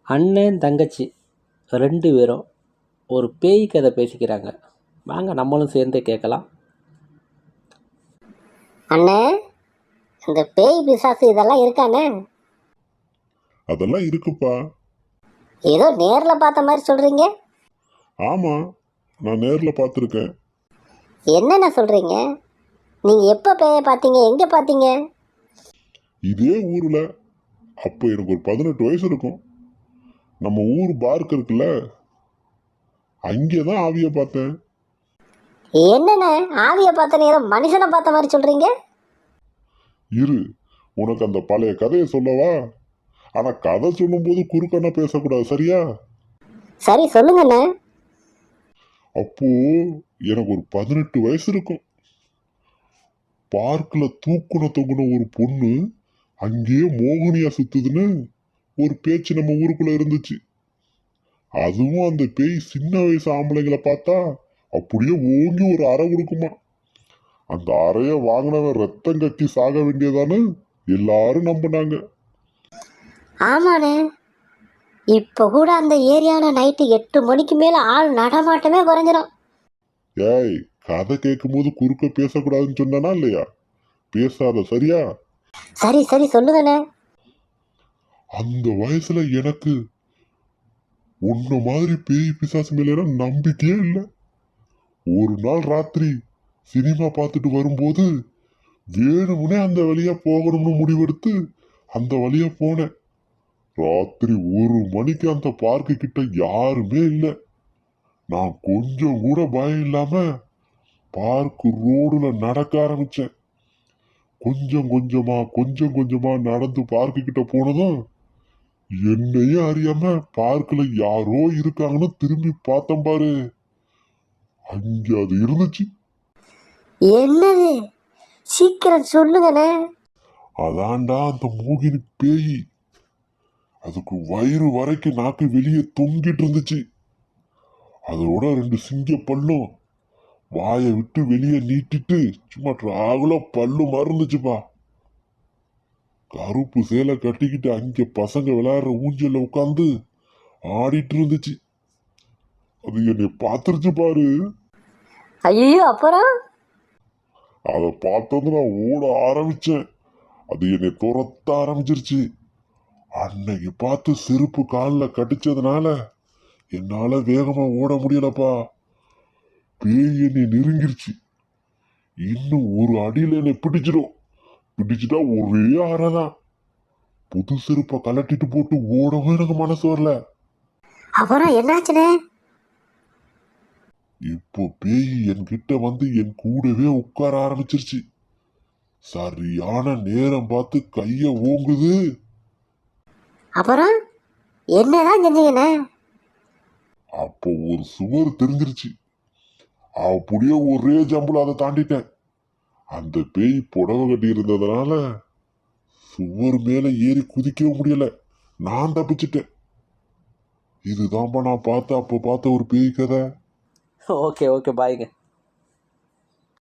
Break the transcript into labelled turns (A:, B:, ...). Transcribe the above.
A: அண்ணன் தங்கச்சி 2 பேரும் ஒரு பேய் கதை பேசிக்கிறாங்க. வாங்க நம்மளும் சேர்ந்து கேட்கலாம்.
B: அண்ணே, இந்த பேய் பிசாசு இதெல்லாம் இருக்காண்ணே?
C: அதெல்லாம் இருக்குப்பா.
B: ஏதோ நேர்ல பார்த்த மாதிரி சொல்றீங்க.
C: ஆமா, நான் நேர்ல பார்த்துருக்கேன்.
B: என்னென்ன சொல்றீங்க? நீங்க எப்ப பேய பார்த்தீங்க? எங்க பார்த்தீங்க?
C: இதே ஊர்ல அப்போ எனக்கு ஒரு 18 வயசு இருக்கும். நம்ம ஊர் பார்க் இருக்குல்ல, அங்கேதான் ஆவிய பார்த்தேன்.
B: என்னண்ணே, ஆவிய பார்த்த நேரம் மனுஷனை பார்த்த மாதிரி சொல்றீங்க?
C: இரு, உனக்கு அந்த பழைய கதையை சொல்லவா? ஆனா கதை சொல்லும்போது குறுக்கண்ணா பேசக்கூடாது, சரியா?
B: சரி, சொல்லுங்கண்ணே.
C: அப்போ எனக்கு ஒரு 18 வயசு இருக்கும். பார்க்ல தொங்குன ஒரு பொண்ணு அங்கேயே மோகினியா சுத்துதுன்னு ஒரு பேச்சு நம்ம ஊருக்குள்ள இருந்துச்சு. அதுவும் அந்த பேய் சின்ன வயசு ஆம்பளைங்களை பார்த்தா அப்படியே ஓங்கி ஒரு அறை கொடுக்குமா. அந்த அறைய வாங்கினவன் ரத்தம் கக்கி சாக வேண்டியதானு எல்லாரும் நம்பினாங்க.
B: ஆமாண்ணே, இப்ப கூட அந்த ஏரியால நைட்டு 8 மணிக்கு மேல ஆள் நடமாட்டமே குறைஞ்சிடும்.
C: ஏய், கதை கேட்கும் போது குறுக்க பேசக்கூடாதுன்னு சொன்னா இல்லையா? பேசாத, சரியா?
B: சரி சரி, சொல்லுங்கண்ணே.
C: அந்த வயசுல எனக்கு உன்ன மாதிரி பேய் பிசாசு மேல நம்பிக்கையே இல்லை. ஒரு நாள் ராத்திரி சினிமா பார்த்துட்டு வரும்போது வேணும்னே அந்த வழியா போகணும்னு முடிவெடுத்து அந்த வழியா போனேன். ராத்திரி 1 மணிக்கு அந்த பார்க்கு கிட்ட யாருமே இல்லை. நான் கொஞ்சம் கூட பயம் இல்லாம பார்க்கு ரோடுல நடக்க ஆரம்பிச்சேன். கொஞ்சம் கொஞ்சமா நடந்து பார்க்கு கிட்ட போனதும் என்னையும் அறியாம பார்க்ல யாரோ இருக்காங்கன்னு திரும்பி பார்த்தேன் பாரு. அங்க அது இருந்துச்சு.
B: என்னது? சீக்கிரம் சொல்லுங்கண்ணே.
C: அதான்டா அந்த மோகினி பேய். அதுக்கு வயிறு வரைக்கும் நாக்கு வெளியே தொங்கிட்டு இருந்துச்சு. அதோட 2 சிங்க பல்லும் வாயை விட்டு வெளியே நீட்டிட்டு சும்மா ராகுல பல்லு மறந்துச்சுப்பா. கருப்பு சேலை கட்டிக்கிட்டு அங்க பசங்க விளையாடுற ஊஞ்சல்ல உட்காந்து ஆடிட்டு இருந்துச்சு. அது என்னை பார்த்துருச்சு பாரு.
B: ஐயோ, அப்புறம்?
C: அதை பார்த்தது நான் ஓட ஆரம்பிச்சேன். அது என்னை துரத்த ஆரம்பிச்சிருச்சு. அன்னைக்கு பார்த்து செருப்பு காலில் கடிச்சதுனால என்னால வேகமா ஓட முடியலப்பா. பேய் என்னை நெருங்கிருச்சு. இன்னும் ஒரு அடியில என்னை பிடிச்சிடும். பிடிச்சிட்டா ஒரே அறைதான். புது செருப்பை கலட்டிட்டு போட்டு ஓடவும் எனக்கு மனசு வரல.
B: அப்புறம் என்னாச்சுனே?
C: இப்போ பேய் என்கிட்ட வந்து என் கூடவே உட்கார ஆரம்பிச்சிருச்சு. சரியான நேரம் பார்த்து கைய ஓங்குது.
B: அப்புறம் என்னதான் செஞ்சீங்கண்ணே?
C: அப்போ ஒரு சுவர் தெரிஞ்சிருச்சு. அப்படியே ஒரே ஜம்புல அதை தாண்டிட்டேன். அந்த பேய் புடவை கட்டி இருந்ததுனால சுவர் மேல ஏறி குதிக்கவும் முடியல. நான் தப்பிச்சிட்டேன். இதுதான்ப்பா நான் அப்போ பார்த்த ஒரு பேய் கதை.
A: ஓகே பாய்ங்க.